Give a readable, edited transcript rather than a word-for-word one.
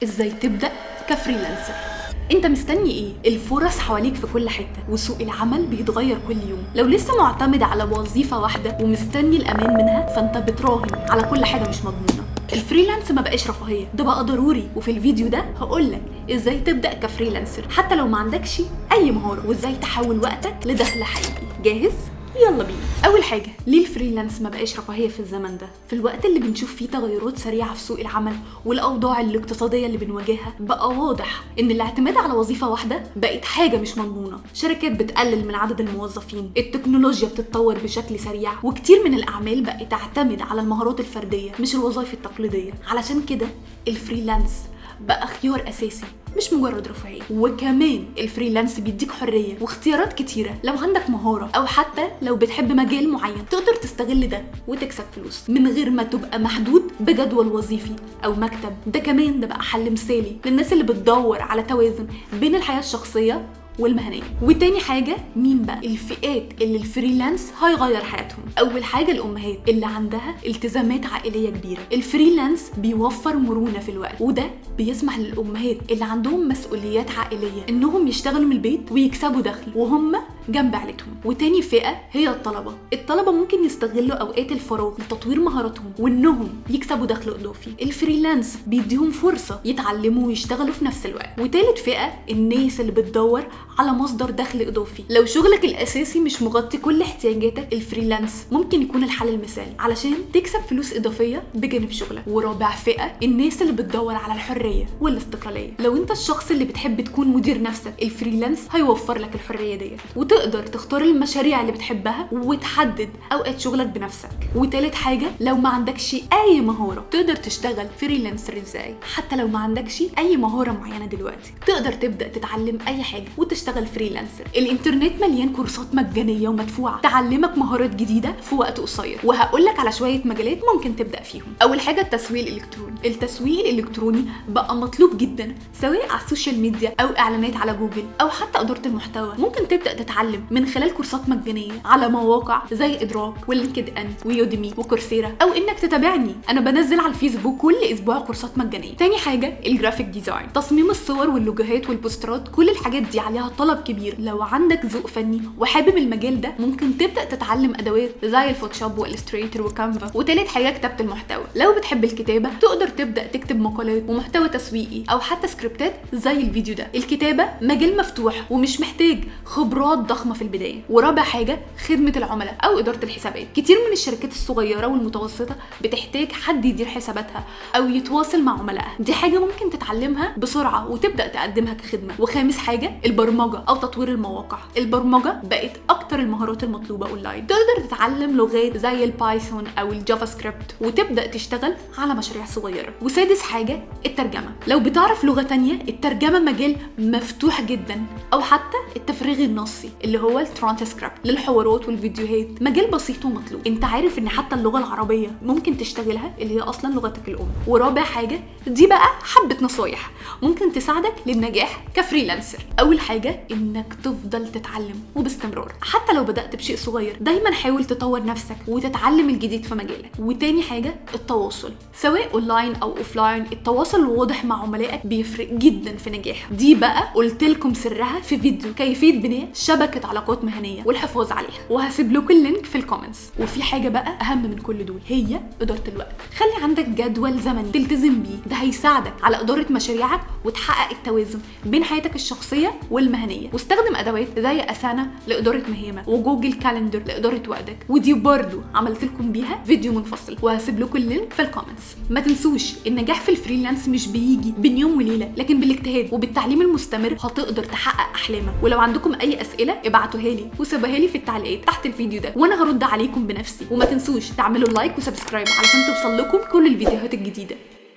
ازاي تبدأ كفريلانسر؟ انت مستني ايه؟ الفرص حواليك في كل حتة وسوق العمل بيتغير كل يوم. لو لسه معتمد على وظيفة واحدة ومستني الامان منها فانت بتراهن على كل حاجة مش مضمونة. الفريلانس ما بقاش رفاهية، ده بقى ضروري. وفي الفيديو ده هقولك ازاي تبدأ كفريلانسر حتى لو ما عندكش اي مهارة، وازاي تحول وقتك لدخل حقيقي. جاهز؟ يلا بينا. اول حاجه، ليه الفريلانس ما بقاش رفاهيه في الزمن ده؟ في الوقت اللي بنشوف فيه تغيرات سريعه في سوق العمل والاوضاع الاقتصاديه اللي بنواجهها، بقى واضح ان الاعتماد على وظيفه واحده بقت حاجه مش مضمونه. شركات بتقلل من عدد الموظفين، التكنولوجيا بتتطور بشكل سريع، وكتير من الاعمال بقت تعتمد على المهارات الفرديه مش الوظائف التقليديه. علشان كده الفريلانس بقى خيار اساسي مش مجرد رفاهيه. وكمان الفريلانس بيديك حريه واختيارات كتيره. لو عندك مهاره او حتى لو بتحب مجال معين تقدر تستغل ده وتكسب فلوس من غير ما تبقى محدود بجدول وظيفي او مكتب. ده بقى حل مثالي للناس اللي بتدور على توازن بين الحياه الشخصيه والمهنيه. وتاني حاجه، مين بقى الفئات اللي الفريلانس هيغير حياتهم؟ اول حاجه الامهات اللي عندها التزامات عائليه كبيره. الفريلانس بيوفر مرونه في الوقت، وده بيسمح للامهات اللي عندهم مسؤوليات عائليه انهم يشتغلوا من البيت ويكسبوا دخل وهم جنب عيلتهم. وتاني فئه هي الطلبه ممكن يستغلوا اوقات الفراغ لتطوير مهاراتهم وانهم يكسبوا دخل اضافي. الفريلانس بيديهم فرصه يتعلموا ويشتغلوا في نفس الوقت. وتالت فئه الناس اللي بتدور على مصدر دخل اضافي. لو شغلك الاساسي مش مغطي كل احتياجاتك، الفريلانس ممكن يكون الحل المثالي علشان تكسب فلوس اضافيه بجانب شغلك. ورابع فئه الناس اللي بتدور على الحريه والاستقلاليه. لو انت الشخص اللي بتحب تكون مدير نفسك، الفريلانس هيوفر لك الحريه ديت، وتقدر تختار المشاريع اللي بتحبها وتحدد اوقات شغلك بنفسك. وتالت حاجه، لو ما عندكش اي مهاره تقدر تشتغل فريلانسر ازاي؟ حتى لو ما عندكش اي مهاره معينه دلوقتي تقدر تبدا تتعلم اي حاجه وتشتغل فريلانسر. الانترنت مليان كورسات مجانيه ومدفوعه تعلمك مهارات جديده في وقت قصير، وهقولك على شويه مجالات ممكن تبدا فيهم. اول حاجه التسويق الالكتروني. التسويق الالكتروني بقى مطلوب جدا، سواء على السوشيال ميديا او اعلانات على جوجل او حتى اداره المحتوى. ممكن تبدا تتعلم من خلال كورسات مجانيه على مواقع زي ادراك ولينكد ان ويوديمي وكورسيرا، او انك تتابعني، انا بنزل على الفيسبوك كل اسبوع كورسات مجانيه. تاني حاجه الجرافيك ديزاين، تصميم الصور واللوجوهات والبوسترات. كل الحاجات دي عليها طلب كبير. لو عندك ذوق فني وحابب المجال ده ممكن تبدا تتعلم ادوات زي الفوتوشوب والستريتور وكانفا. وتالت حاجه كتابه المحتوى. لو بتحب الكتابه تقدر تبدا تكتب مقالات ومحتوى تسويقي او حتى سكريبتات زي الفيديو ده. الكتابه مجال مفتوح ومش محتاج خبرات ضخمه في البدايه. ورابع حاجه خدمه العملاء او اداره الحسابات. كتير من الشركات الصغيره والمتوسطه بتحتاج حد يدير حساباتها او يتواصل مع عملائها. دي حاجه ممكن تتعلمها بسرعه وتبدا تقدمها كخدمه. وخامس حاجه البرمجه او تطوير المواقع. البرمجه بقت اكتر المهارات المطلوبه اونلاين. تقدر تتعلم لغات زي البايثون او الجافا سكريبت وتبدا تشتغل على مشاريع صغيره. وسادس حاجه الترجمه. لو بتعرف لغه تانية الترجمه مجال مفتوح جدا، او حتى التفريغ النصي اللي هو الترانسكريبت للحوارات والفيديوهات، مجال بسيط ومطلوب. انت عارف ان حتى اللغه العربيه ممكن تشتغلها اللي هي اصلا لغتك الام. ورابع حاجه دي بقى حبه نصايح ممكن تساعدك للنجاح كفريلانسر. اول حاجه انك تفضل تتعلم وباستمرار حتى لو بدات بشيء صغير. دايما حاول تطور نفسك وتتعلم الجديد في مجالك. وتاني حاجه التواصل، سواء اونلاين او اوفلاين. التواصل الواضح مع عملائك بيفرق جدا في نجاح. دي بقى قلت لكم سرها في فيديو كيفيه بناء شبكه علاقات مهنيه والحفاظ عليها، وهسيب لكم اللينك في الكومنتس. وفي حاجه بقى اهم من كل دول، هي اداره الوقت. خلي عندك جدول زمني تلتزم بيه، ده هيساعدك على اداره مشاريعك وتحقق التوازن بين حياتك الشخصيه والمهنيه. واستخدم ادوات زي اسانا لاداره مهامك وجوجل كالندر لاداره وقتك، ودي برضو عملت لكم بيها فيديو منفصل وهسيب لكم اللينك في الكومنتس. ما تنسوش النجاح في الفريلانس مش بيجي بين يوم وليله، لكن بالاجتهاد وبالتعليم المستمر هتقدر تحقق احلامك. ولو عندكم اي اسئله ابعتوها لي وسيبوها لي في التعليقات تحت الفيديو ده وانا هرد عليكم بنفسي. وما تنسوش تعملوا لايك وسبسكرايب علشان توصل لكم كل الفيديوهات الجديده.